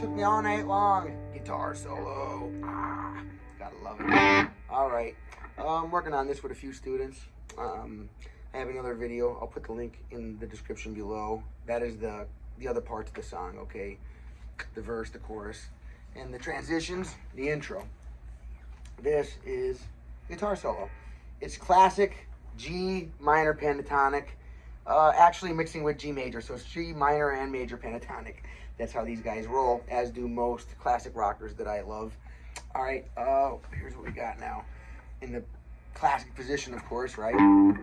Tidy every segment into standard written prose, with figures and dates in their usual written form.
Shook me all night long. Guitar solo. Gotta love it. All right. I'm working on this with a few students. I have another video. I'll put the link in the description below. That is the other parts of the song, okay? The verse, the chorus, and the transitions, the intro. This is guitar solo. It's classic G minor pentatonic, actually mixing with G major. So it's G minor and major pentatonic. That's how these guys roll, as do most classic rockers that I love. All right, here's what we got now. In the classic position, of course, right? You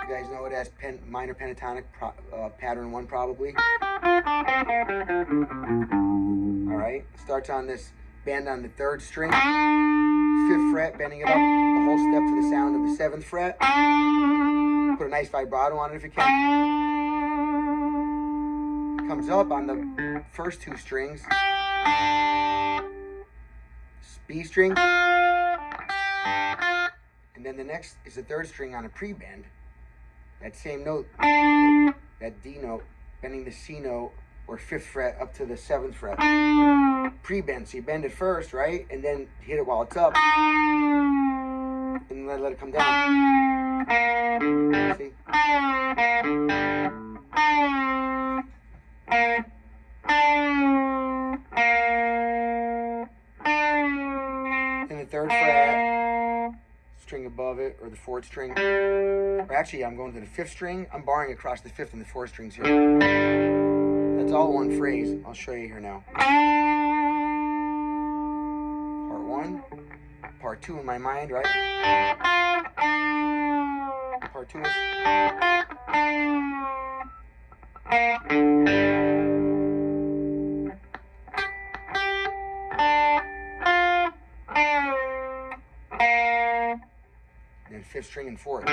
guys know it as minor pentatonic pattern 1, probably. All right, starts on this bend on the 3rd string, 5th fret, bending it up a whole step to the sound of the 7th fret. Put a nice vibrato on it if you can. Comes up on the first 2 strings, B string, and then the next is the 3rd string on a pre-bend. That same note, that D note, bending the C note or 5th fret up to the 7th fret. Pre-bend, so you bend it first, right, and then hit it while it's up, and let it come down. See? And the 3rd fret, string above it, or the 4th string. Or actually, I'm going to the 5th string. I'm barring across the 5th and the 4th strings here. That's all one phrase. I'll show you here now. Part 1, part 2 in my mind, right? Part 2 is... and 5th string and 4th.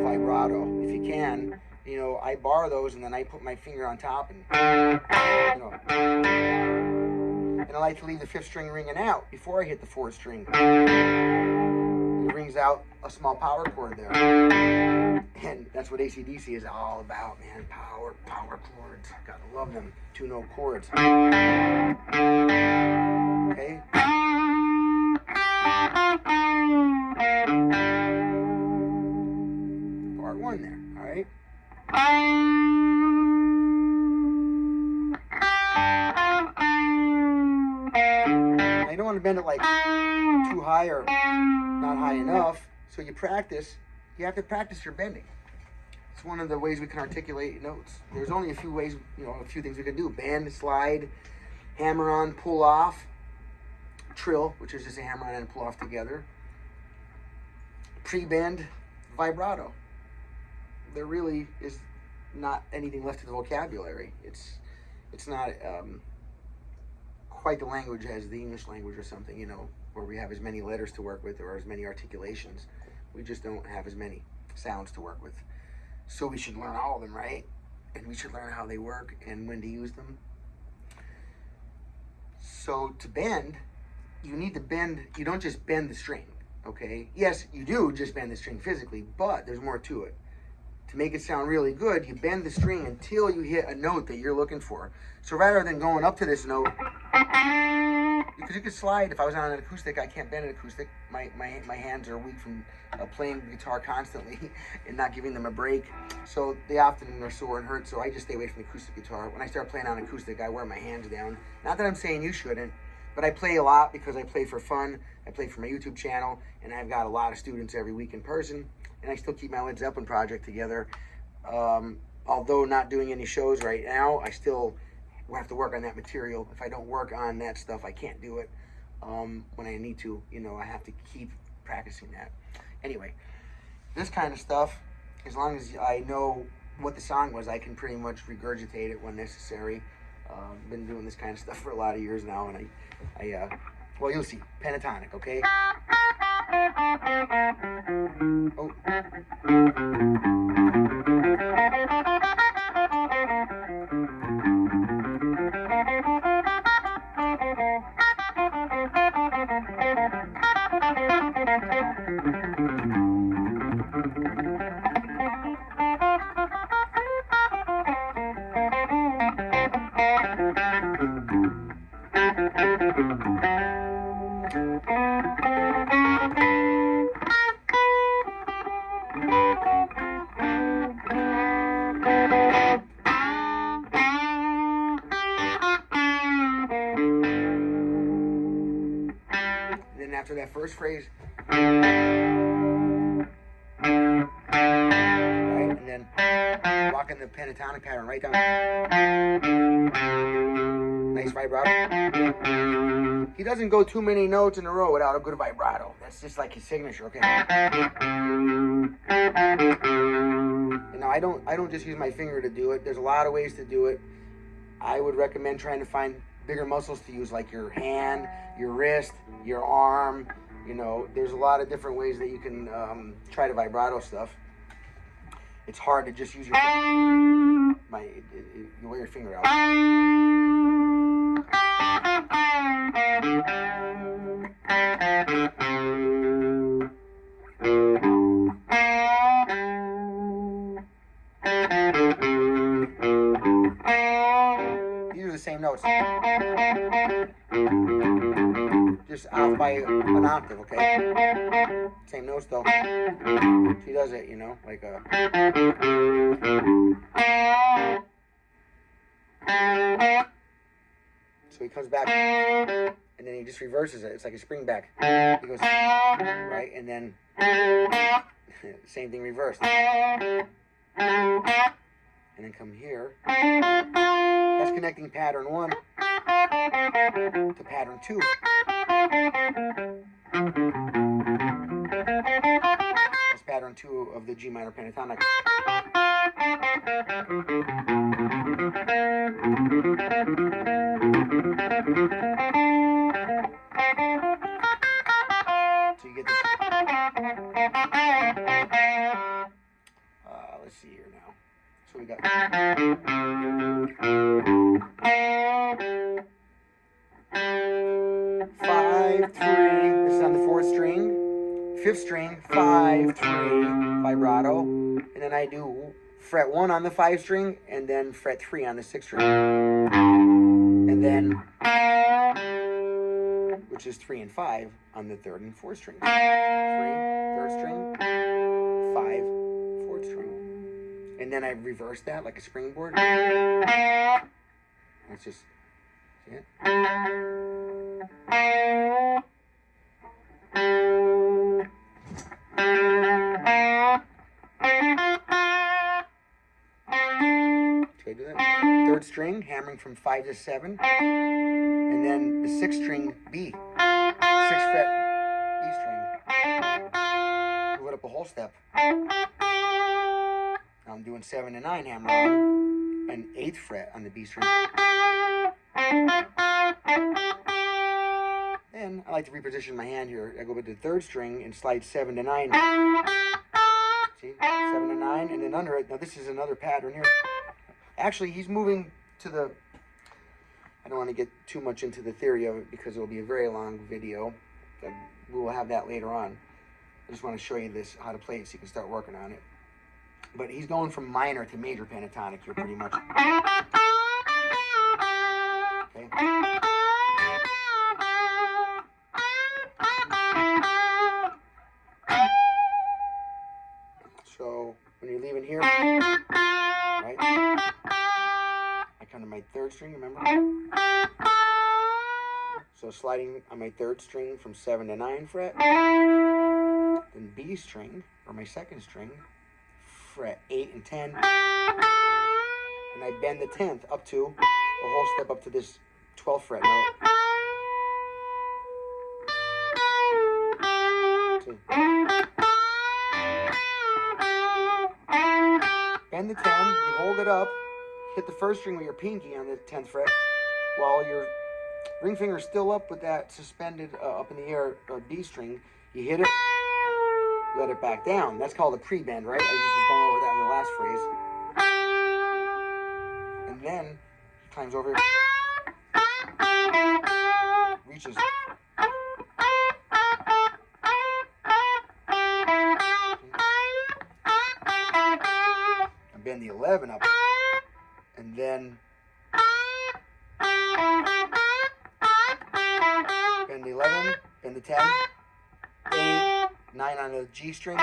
Vibrato. If you can, you know, I bar those and then I put my finger on top and, you know. And I like to leave the 5th string ringing out before I hit the 4th string. It rings out a small power chord there. And that's what AC/DC is all about, man. Power chords. Gotta love them. 2-note chords. Okay? Part 1 there, all right? Now you don't want to bend it like too high or not high enough, so you practice. You have to practice your bending. It's one of the ways we can articulate notes. There's only a few ways, you know, a few things we can do. Bend, slide, hammer on, pull off, trill, which is just a hammer on and pull off together, pre-bend, vibrato. There really is not anything left of the vocabulary. It's not quite the language as the English language or something, you know, where we have as many letters to work with or as many articulations. We just don't have as many sounds to work with. So we should learn all of them, right? And we should learn how they work and when to use them. So to bend, you need to bend. You don't just bend the string, okay? Yes, you do just bend the string physically, but there's more to it. To make it sound really good, you bend the string until you hit a note that you're looking for. So rather than going up to this note, because you could slide. If I was on an acoustic, I can't bend an acoustic. My hands are weak from playing the guitar constantly and not giving them a break. So they often are sore and hurt, so I just stay away from the acoustic guitar. When I start playing on acoustic, I wear my hands down. Not that I'm saying you shouldn't, but I play a lot because I play for fun. I play for my YouTube channel, and I've got a lot of students every week in person, and I still keep my Led Zeppelin project together. Although not doing any shows right now, I still will have to work on that material. If I don't work on that stuff, I can't do it when I need to. You know, I have to keep practicing that. Anyway, this kind of stuff, as long as I know what the song was, I can pretty much regurgitate it when necessary. Been doing this kind of stuff for a lot of years now, and well, you'll see. Pentatonic, okay? Oh. Then after that first phrase, right, and then walking the pentatonic pattern right down. Nice vibrato. He doesn't go too many notes in a row without a good vibrato. That's just like his signature, okay? And now I don't just use my finger to do it. There's a lot of ways to do it. I would recommend trying to find bigger muscles to use, like your hand, your wrist, your arm. You know, there's a lot of different ways that you can try to vibrato stuff. It's hard to just use your you wear your finger out. These are the same notes. Just off by an octave, okay? Same notes though. She does it, you know, like a. So he comes back, and then he just reverses it. It's like a spring back. He goes right, and then same thing reversed. And then come here. That's connecting pattern 1 to pattern 2. That's pattern 2 of the G minor pentatonic. So you get this. Let's see here now. So we got 5, 3. This is on the 4th string. 5th string, 5, 3, vibrato. And then I do fret 1 on the 5th string, and then fret 3 on the 6th string. And then, which is 3 and 5 on the 3rd and 4th string. 3, 3rd string, 5, 4th string. And then I reverse that like a springboard. Let's just see it. Okay, do that. 3rd string, hammering from 5 to 7. And then the 6th string, B. 6th fret, B string. Move it up a whole step. Now I'm doing 7 and 9 hammer on an 8th fret on the B string. Then I like to reposition my hand here. I go with the 3rd string and slide 7 to 9. See? 7 to 9, and then under it. Now this is another pattern here. Actually, he's moving to the. I don't want to get too much into the theory of it because it will be a very long video. We will have that later on. I just want to show you this, how to play it so you can start working on it. But he's going from minor to major pentatonic here pretty much. Okay. So when you're leaving here, right? I come to my 3rd string, remember? So sliding on my 3rd string from 7 to 9 fret. Then B string, or my 2nd string, fret 8 and 10. And I bend the 10th up to a whole step up to this 12th fret note. See? the 10, you hold it up, hit the first string with your pinky on the 10th fret, while your ring finger is still up with that suspended up in the air D string. You hit it, let it back down. That's called a pre-bend, right? I just was going over that in the last phrase. And then he climbs over, reaches. And bend the 11 up. And then bend the 11, bend the 10, 8, 9 on the G string.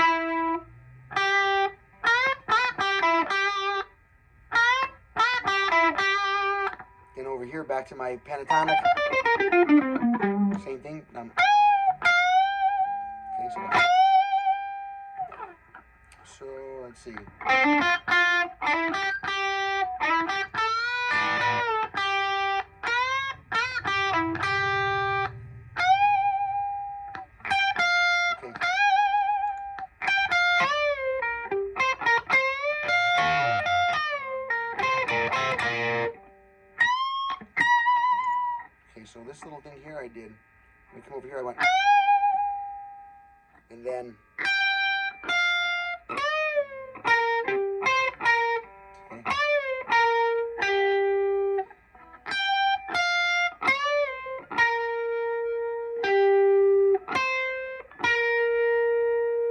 Then over here, back to my pentatonic. Same thing. Okay, so let's see. So this little thing here I did, when I come over here I went, and then, okay.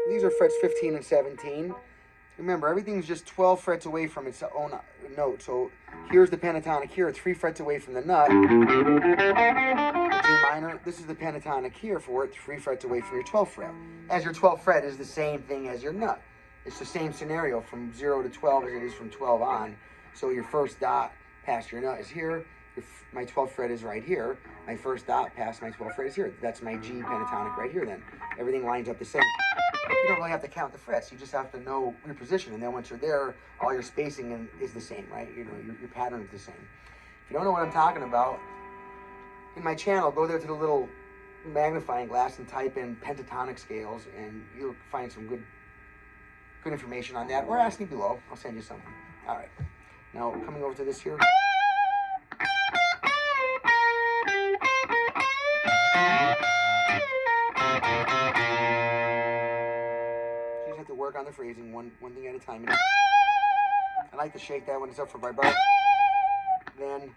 These are frets 15 and 17. Remember, everything's just 12 frets away from its own note. So here's the pentatonic here. It's 3 frets away from the nut. The G minor, this is the pentatonic here for it. 3 frets away from your 12th fret. As your 12th fret is the same thing as your nut. It's the same scenario from 0 to 12 as it is from 12 on. So your first dot past your nut is here. My 12th fret is right here. My first dot past my 12th fret is here. That's my G pentatonic right here then. Everything lines up the same. You don't really have to count the frets. You just have to know your position. And then once you're there, all your spacing is the same, right? You know, your pattern is the same. If you don't know what I'm talking about, in my channel, go there to the little magnifying glass and type in pentatonic scales, and you'll find some good information on that. Or ask me below. I'll send you something. All right. Now, coming over to this here. Have to work on the phrasing one thing at a time. I like to shake that when it's up for vibrato. Then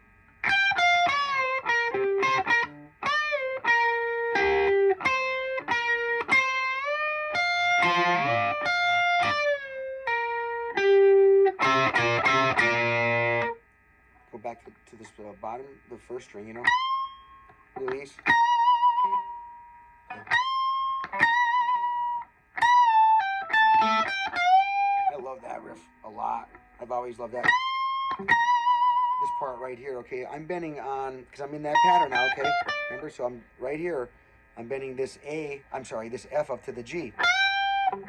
go back to this bottom, the first string, you know. Release. I love that riff a lot. I've always loved that. This part right here, okay, I'm bending on, because I'm in that pattern now, okay? Remember, so I'm right here. I'm bending this this F up to the G. And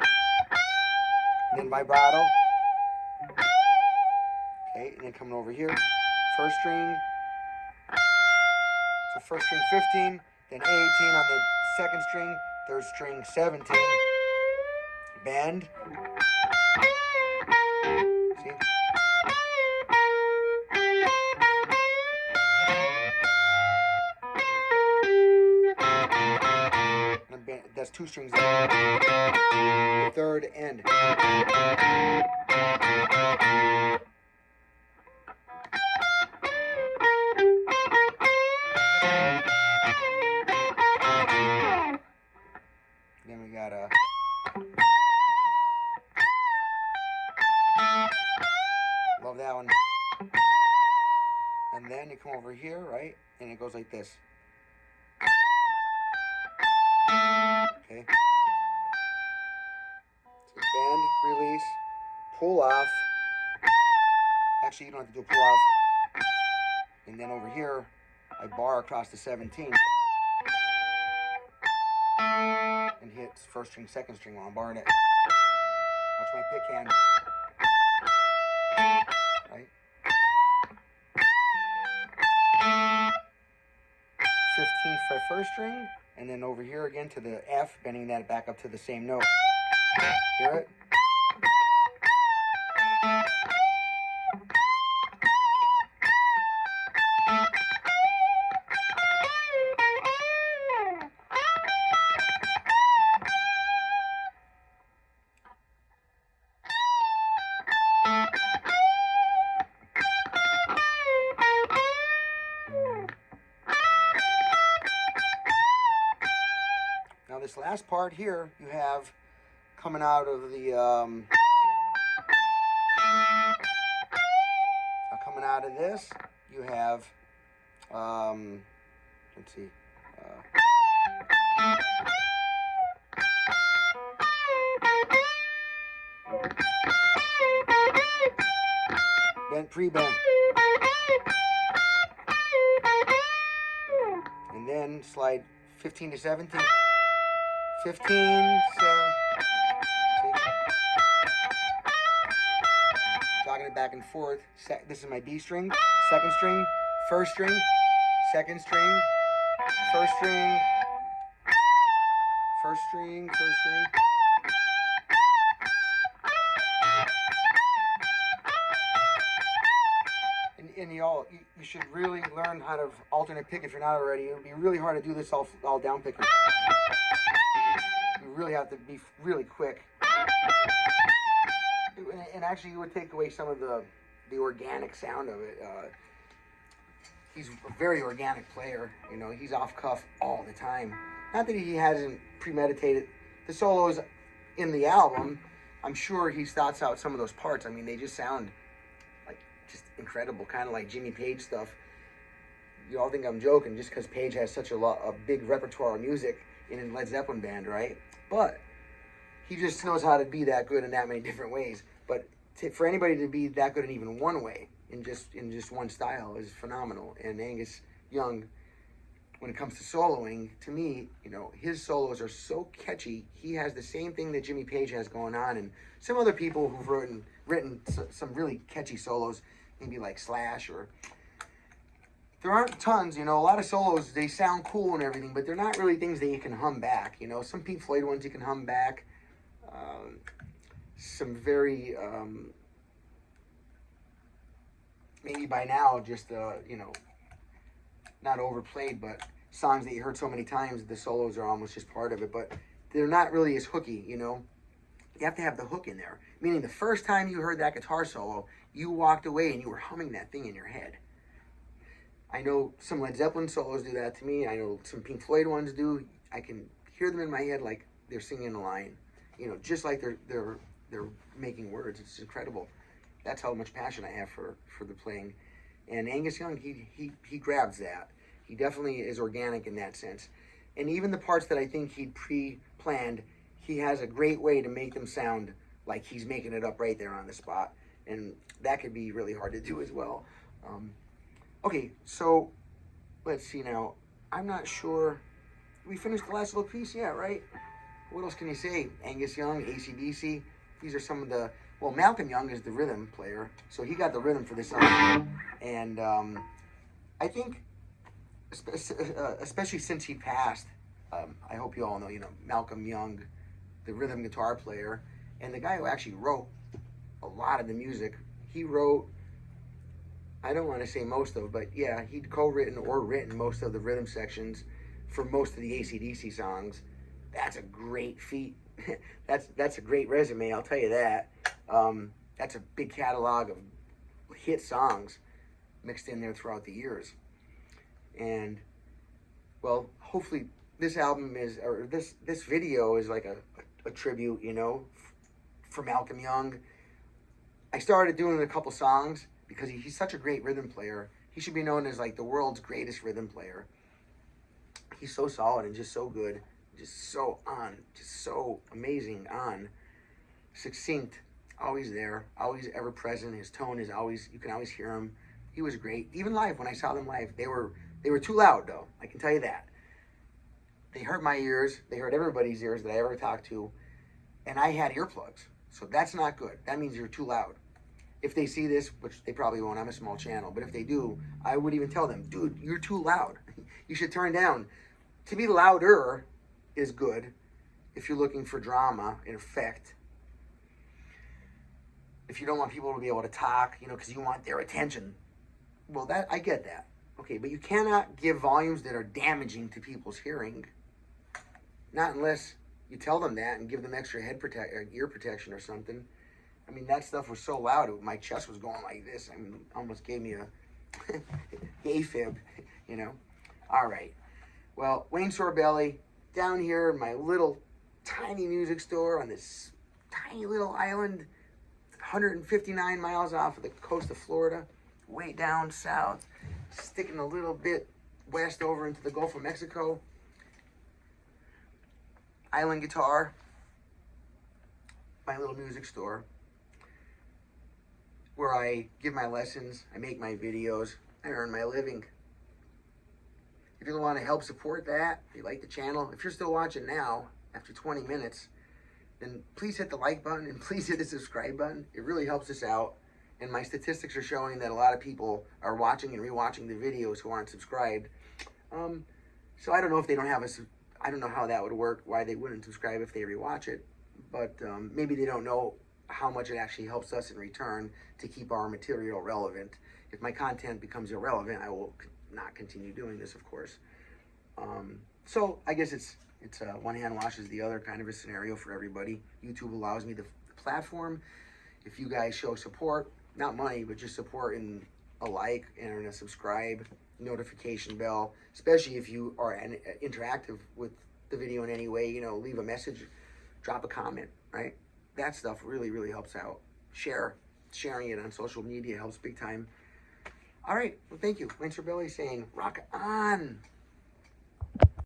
then vibrato. Okay, and then coming over here. First string. So first string 15, then 18 on the second string, third string 17. Bend. See? That's 2 strings. The third end. Then we got a love that one. And then you come over here, right? And it goes like this. Okay. So bend, release, pull off. Actually, you don't have to do a pull off. And then over here, I bar across the 17. And hit first string, second string while I'm barring it. Watch my pick hand. Right? 15th fret first string, and then over here again to the F, bending that back up to the same note. Hear it? this last part here, you have coming out of the coming out of this, you have let's see, bend, pre-bend, and then slide 15 to 17, 15, 7, jogging it back and forth. This is my B string, second string, first string, second string, first string, first string, first string. And you should really learn how to alternate pick if you're not already. It would be really hard to do this all down picking. You really have to be really quick. And actually, you would take away some of the organic sound of it. He's a very organic player. You know, he's off cuff all the time. Not that he hasn't premeditated the solos in the album. I'm sure he's thought out some of those parts. I mean, they just sound like just incredible, kind of like Jimmy Page stuff. You all think I'm joking just because Page has such a big repertoire of music in his Led Zeppelin band, right? But he just knows how to be that good in that many different ways. But for anybody to be that good in even one way, in just one style, is phenomenal. And Angus Young, when it comes to soloing, to me, you know, his solos are so catchy. He has the same thing that Jimmy Page has going on, and some other people who've written some really catchy solos, maybe like Slash, or there aren't tons. You know, a lot of solos, they sound cool and everything, but they're not really things that you can hum back. You know, some Pink Floyd ones you can hum back. Some very maybe by now just you know, not overplayed, but songs that you heard so many times, the solos are almost just part of it, but they're not really as hooky, you know. You have to have the hook in there, meaning the first time you heard that guitar solo, you walked away and you were humming that thing in your head. I know some Led Zeppelin solos do that to me. I know some Pink Floyd ones do. I can hear them in my head like they're singing a line, you know, just like they're making words. It's incredible. That's how much passion I have for the playing. And Angus Young, he grabs that. He definitely is organic in that sense. And even the parts that I think he'd pre-planned, he has a great way to make them sound like he's making it up right there on the spot. And that could be really hard to do as well. Okay, so let's see now. I'm not sure. We finished the last little piece? Yeah, right? What else can you say? Angus Young, AC/DC. These are some of the... Well, Malcolm Young is the rhythm player, so he got the rhythm for this song. And I think, especially since he passed, I hope you all know, you know, Malcolm Young, the rhythm guitar player, and the guy who actually wrote a lot of the music. He wrote, I don't want to say most of, but yeah, he'd co-written or written most of the rhythm sections for most of the AC/DC songs. That's a great feat. That's a great resume, I'll tell you that. That's a big catalog of hit songs mixed in there throughout the years. And, well, hopefully this album is, or this video is like a tribute, you know, for Malcolm Young. I started doing a couple songs because he's such a great rhythm player. He should be known as like the world's greatest rhythm player. He's so solid and just so good, just so amazing on, succinct, always there, always ever present. His tone is always, you can always hear him. He was great. Even live, when I saw them live, they were too loud though, I can tell you that. They hurt my ears, they hurt everybody's ears that I ever talked to, and I had earplugs, so that's not good. That means you're too loud. If they see this, which they probably won't, I'm a small channel, but if they do, I would even tell them, dude, you're too loud. You should turn down. To be louder is good if you're looking for drama and effect. If you don't want people to be able to talk, you know, because you want their attention. Well, that I get that. Okay, but you cannot give volumes that are damaging to people's hearing. Not unless you tell them that and give them extra ear protection or something. I mean, that stuff was so loud, my chest was going like this. I mean, almost gave me a AFib, you know. All right. Well, Wayne Sorbelli, down here in my little tiny music store on this tiny little island, 159 miles off of the coast of Florida, way down south, sticking a little bit west over into the Gulf of Mexico. Island guitar, my little music store, where I give my lessons, I make my videos, I earn my living. If you want to help support that, if you like the channel, if you're still watching now, after 20 minutes, then please hit the like button and please hit the subscribe button. It really helps us out. And my statistics are showing that a lot of people are watching and rewatching the videos who aren't subscribed. So I don't know if they don't have I don't know how that would work, why they wouldn't subscribe if they rewatch it. But maybe they don't know how much it actually helps us in return to keep our material relevant. If my content becomes irrelevant, I will not continue doing this, of course. So I guess it's one hand washes the other kind of a scenario for everybody. YouTube allows me the platform. If you guys show support, not money, but just support in a like and a subscribe, notification bell, especially if you are interactive with the video in any way, you know, leave a message, drop a comment, right? That stuff really, really helps out. Sharing it on social media helps big time. All right, well, thank you. Wayne Sorbelli saying, rock on.